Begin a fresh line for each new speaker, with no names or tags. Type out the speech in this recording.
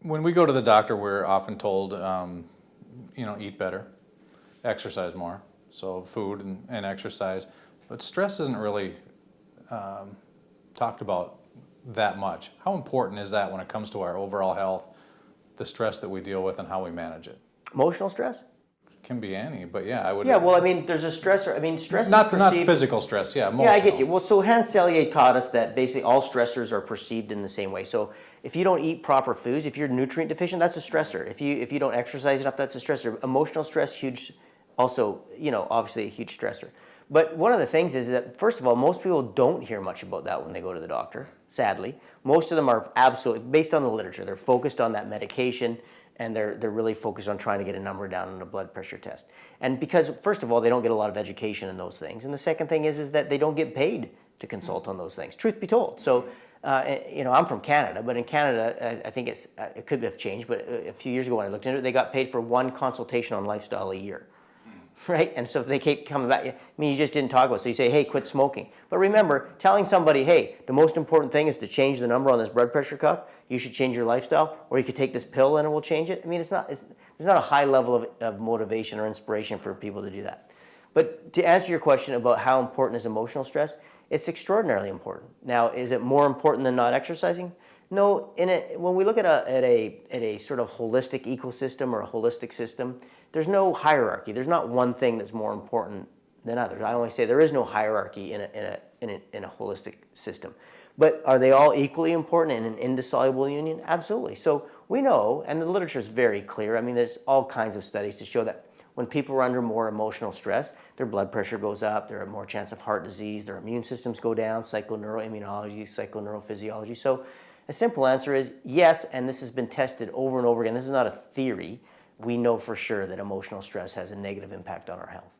When we go to the doctor, we're often told, eat better, exercise more. So food and exercise. But stress isn't really talked about that much. How important is that when it comes to our overall health, the stress that we deal with and how we manage it?
Emotional stress?
Can be any, but yeah, I would.
Yeah, well, I mean, there's a stressor. I mean, stress
not
is perceived.
Not physical stress. Yeah, emotional.
Yeah, I get you. Well, so Hans Selye taught us that basically all stressors are perceived in the same way. So if you don't eat proper foods, if you're nutrient deficient, that's a stressor. If you don't exercise enough, that's a stressor. Emotional stress, huge. Also, obviously a huge stressor. But one of the things is that, first of all, most people don't hear much about that when they go to the doctor, sadly. Most of them are absolutely, based on the literature, they're focused on that medication, and they're really focused on trying to get a number down on a blood pressure test. And because, first of all, they don't get a lot of education in those things. And the second thing is that they don't get paid to consult on those things, truth be told. So, I'm from Canada, but in Canada, I think it could have changed, but a few years ago when I looked into it, they got paid for one consultation on lifestyle a year. Right? And so if they keep coming back, I mean, you just didn't talk about it. So you say, hey, quit smoking. But remember, telling somebody, hey, the most important thing is to change the number on this blood pressure cuff, you should change your lifestyle, or you could take this pill and it will change it. I mean, there's not a high level of motivation or inspiration for people to do that. But to answer your question about how important is emotional stress, it's extraordinarily important. Now, is it more important than not exercising? No, when we look at a sort of holistic ecosystem or a holistic system, there's no hierarchy. There's not one thing that's more important than others. I always say there is no hierarchy in a holistic system. But are they all equally important in an indissoluble union? Absolutely. So we know, and the literature is very clear. I mean, there's all kinds of studies to show that when people are under more emotional stress, their blood pressure goes up, they have more chance of heart disease, their immune systems go down, psychoneuroimmunology, psychoneurophysiology. So a simple answer is yes, and this has been tested over and over again. This is not a theory. We know for sure that emotional stress has a negative impact on our health.